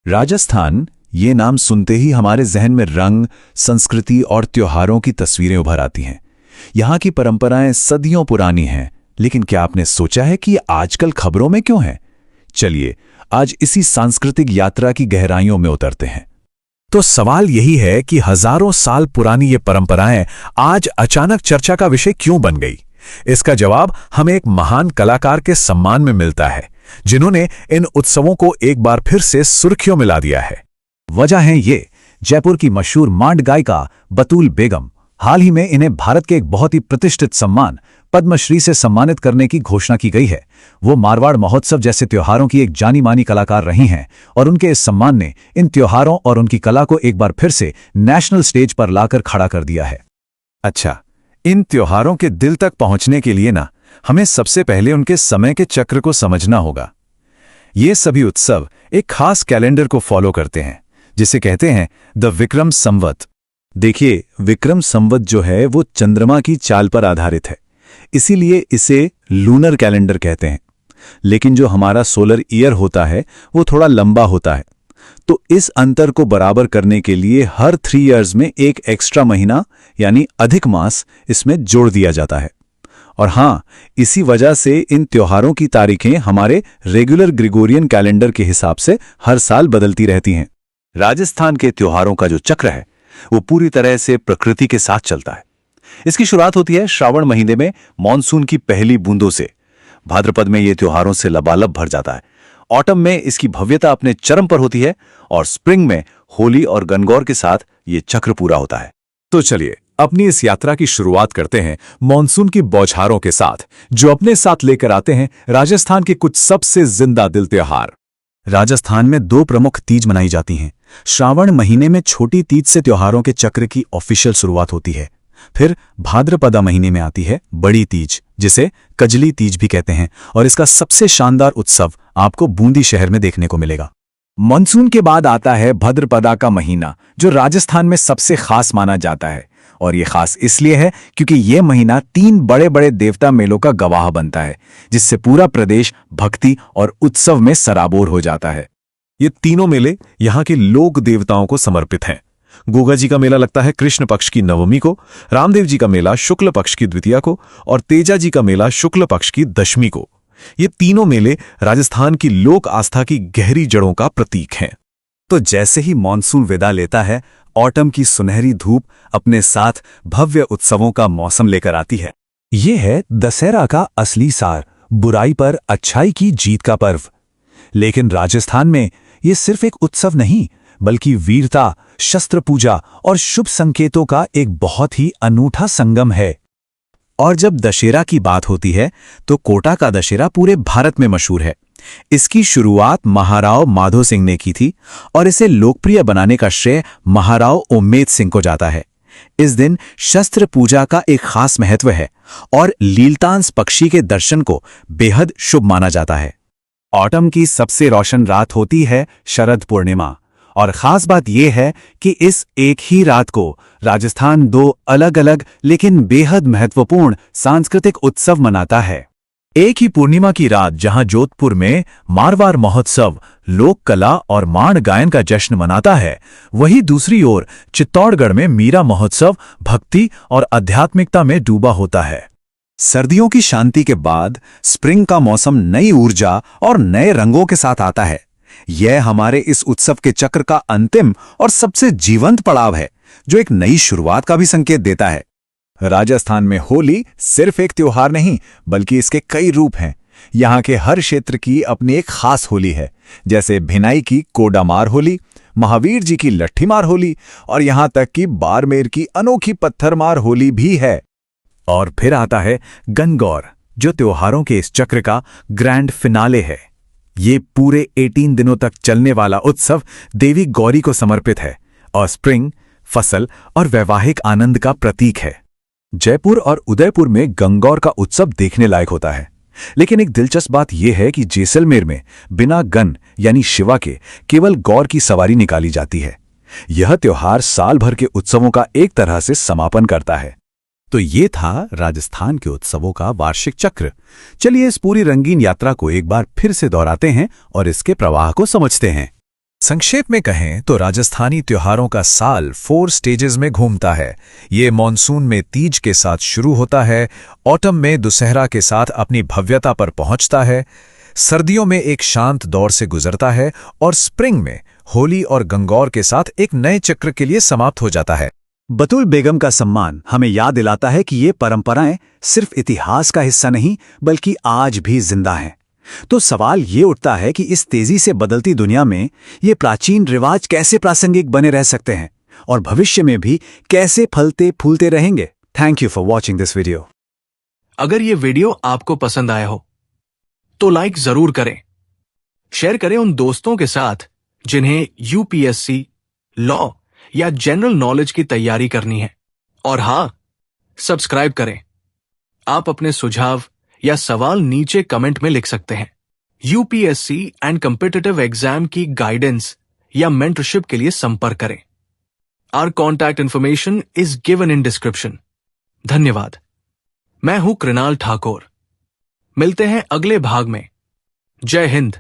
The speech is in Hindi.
राजस्थान, ये नाम सुनते ही हमारे जहन में रंग, संस्कृति और त्योहारों की तस्वीरें उभर आती हैं। यहाँ की परंपराएं सदियों पुरानी हैं, लेकिन क्या आपने सोचा है कि ये आजकल खबरों में क्यों है? चलिए, आज इसी सांस्कृतिक यात्रा की गहराइयों में उतरते हैं। तो सवाल यही है कि हजारों साल पुरानी ये परंपराएं आज अचानक चर्चा का विषय क्यों बन गई? इसका जवाब हमें एक महान कलाकार के सम्मान में मिलता है, जिन्होंने इन उत्सवों को एक बार फिर से सुर्खियों में ला दिया है। वजह है ये जयपुर की मशहूर मांड गायिका बतूल बेगम। हाल ही में इन्हें भारत के एक बहुत ही प्रतिष्ठित सम्मान पद्मश्री से सम्मानित करने की घोषणा की गई है। वो मारवाड़ महोत्सव जैसे त्योहारों की एक जानी मानी कलाकार रही हैं और उनके इस सम्मान ने इन त्योहारों और उनकी कला को एक बार फिर से नेशनल स्टेज पर लाकर खड़ा कर दिया है। अच्छा, इन त्योहारों के दिल तक पहुंचने के लिए हमें सबसे पहले उनके समय के चक्र को समझना होगा। ये सभी उत्सव एक खास कैलेंडर को फॉलो करते हैं, जिसे कहते हैं द विक्रम संवत। देखिए, विक्रम संवत जो है वो चंद्रमा की चाल पर आधारित है, इसीलिए इसे लूनर कैलेंडर कहते हैं। लेकिन जो हमारा सोलर ईयर होता है वो थोड़ा लंबा होता है, तो इस अंतर को बराबर करने के लिए हर 3 इयर्स में एक एक्स्ट्रा महीना यानी अधिक मास इसमें जोड़ दिया जाता है। और हाँ, इसी वजह से इन त्योहारों की तारीखें हमारे रेगुलर ग्रिगोरियन कैलेंडर के हिसाब से हर साल बदलती रहती हैं। राजस्थान के त्योहारों का जो चक्र है वो पूरी तरह से प्रकृति के साथ चलता है। इसकी शुरुआत होती है श्रावण महीने में मॉनसून की पहली बूंदों से। भाद्रपद में ये त्योहारों से लबालब भर जाता है। ऑटम में इसकी भव्यता अपने चरम पर होती है और स्प्रिंग में होली और गणगौर के साथ ये चक्र पूरा होता है। तो चलिए, अपनी इस यात्रा की शुरुआत करते हैं मॉनसून की बौछारों के साथ, जो अपने साथ लेकर आते हैं राजस्थान के कुछ सबसे जिंदा दिल त्योहार। राजस्थान में 2 प्रमुख तीज मनाई जाती हैं। श्रावण महीने में छोटी तीज से त्योहारों के चक्र की ऑफिशियल शुरुआत होती है। फिर भाद्रपदा महीने में आती है बड़ी तीज, जिसे कजली तीज भी कहते हैं, और इसका सबसे शानदार उत्सव आपको बूंदी शहर में देखने को मिलेगा। मानसून के बाद आता है भाद्रपदा का महीना, जो राजस्थान में सबसे खास माना जाता है। और ये खास इसलिए है क्योंकि ये महीना 3 बड़े बड़े देवता मेलों का गवाह बनता है, जिससे पूरा प्रदेश भक्ति और उत्सव में सराबोर हो जाता है। ये तीनों मेले यहाँ के लोक देवताओं को समर्पित हैं। गोगा जी का मेला लगता है कृष्ण पक्ष की नवमी को, रामदेव जी का मेला शुक्ल पक्ष की द्वितीया को और तेजा जी का मेला शुक्ल पक्ष की दशमी को। ये तीनों मेले राजस्थान की लोक आस्था की गहरी जड़ों का प्रतीक हैं। तो जैसे ही मॉनसून विदा लेता है, ऑटम की सुनहरी धूप अपने साथ भव्य उत्सवों का मौसम लेकर आती है। ये है दशहरा का असली सार, बुराई पर अच्छाई की जीत का पर्व। लेकिन राजस्थान में ये सिर्फ एक उत्सव नहीं, बल्कि वीरता, शस्त्र पूजा और शुभ संकेतों का एक बहुत ही अनूठा संगम है। और जब दशहरा की बात होती है तो कोटा का दशहरा पूरे भारत में मशहूर है। इसकी शुरुआत महाराव माधो सिंह ने की थी और इसे लोकप्रिय बनाने का श्रेय महाराव उम्मेद सिंह को जाता है। इस दिन शस्त्र पूजा का एक खास महत्व है और लीलतांस पक्षी के दर्शन को बेहद शुभ माना जाता है। ऑटम की सबसे रोशन रात होती है शरद पूर्णिमा, और खास बात यह है कि इस एक ही रात को राजस्थान 2 अलग अलग लेकिन बेहद महत्वपूर्ण सांस्कृतिक उत्सव मनाता है। एक ही पूर्णिमा की रात जहां जोधपुर में मारवाड़ महोत्सव लोक कला और माण गायन का जश्न मनाता है, वहीं दूसरी ओर चित्तौड़गढ़ में मीरा महोत्सव भक्ति और आध्यात्मिकता में डूबा होता है। सर्दियों की शांति के बाद स्प्रिंग का मौसम नई ऊर्जा और नए रंगों के साथ आता है। यह हमारे इस उत्सव के चक्र का अंतिम और सबसे जीवंत पड़ाव है, जो एक नई शुरुआत का भी संकेत देता है। राजस्थान में होली सिर्फ एक त्योहार नहीं, बल्कि इसके कई रूप हैं। यहाँ के हर क्षेत्र की अपनी एक खास होली है, जैसे भिनाई की कोडामार होली, महावीर जी की लट्ठीमार होली और यहाँ तक कि बाड़मेर की अनोखी पत्थरमार होली भी है। और फिर आता है गणगौर, जो त्योहारों के इस चक्र का ग्रैंड फिनाले है। ये पूरे 18 दिनों तक चलने वाला उत्सव देवी गौरी को समर्पित है और स्प्रिंग, फसल और वैवाहिक आनंद का प्रतीक है। जयपुर और उदयपुर में गणगौर का उत्सव देखने लायक होता है, लेकिन एक दिलचस्प बात यह है कि जैसलमेर में बिना गण यानी शिवा के केवल गौर की सवारी निकाली जाती है। यह त्योहार साल भर के उत्सवों का एक तरह से समापन करता है। तो ये था राजस्थान के उत्सवों का वार्षिक चक्र। चलिए इस पूरी रंगीन यात्रा को एक बार फिर से दोहराते हैं और इसके प्रवाह को समझते हैं। संक्षेप में कहें तो राजस्थानी त्योहारों का साल 4 स्टेजेस में घूमता है। ये मॉनसून में तीज के साथ शुरू होता है, ऑटम में दुशहरा के साथ अपनी भव्यता पर पहुंचता है, सर्दियों में एक शांत दौर से गुजरता है और स्प्रिंग में होली और गंगौर के साथ एक नए चक्र के लिए समाप्त हो जाता है। बतुल बेगम का सम्मान हमें याद दिलाता है कि ये परंपराएं सिर्फ इतिहास का हिस्सा नहीं बल्कि आज भी जिंदा हैं। तो सवाल ये उठता है कि इस तेजी से बदलती दुनिया में ये प्राचीन रिवाज कैसे प्रासंगिक बने रह सकते हैं और भविष्य में भी कैसे फलते फूलते रहेंगे। Thank you for watching this video. अगर ये वीडियो आपको पसंद आया हो तो लाइक जरूर करें, शेयर करें उन दोस्तों के साथ जिन्हें यूपीएससी, लॉ या जनरल नॉलेज की तैयारी करनी है, और हाँ, सब्सक्राइब करें। आप अपने सुझाव या सवाल नीचे कमेंट में लिख सकते हैं। यूपीएससी एंड कॉम्पिटिटिव एग्जाम की गाइडेंस या मेंटरशिप के लिए संपर्क करें। Our contact information is given in description. धन्यवाद। मैं हूं कृणाल ठाकुर। मिलते हैं अगले भाग में। जय हिंद।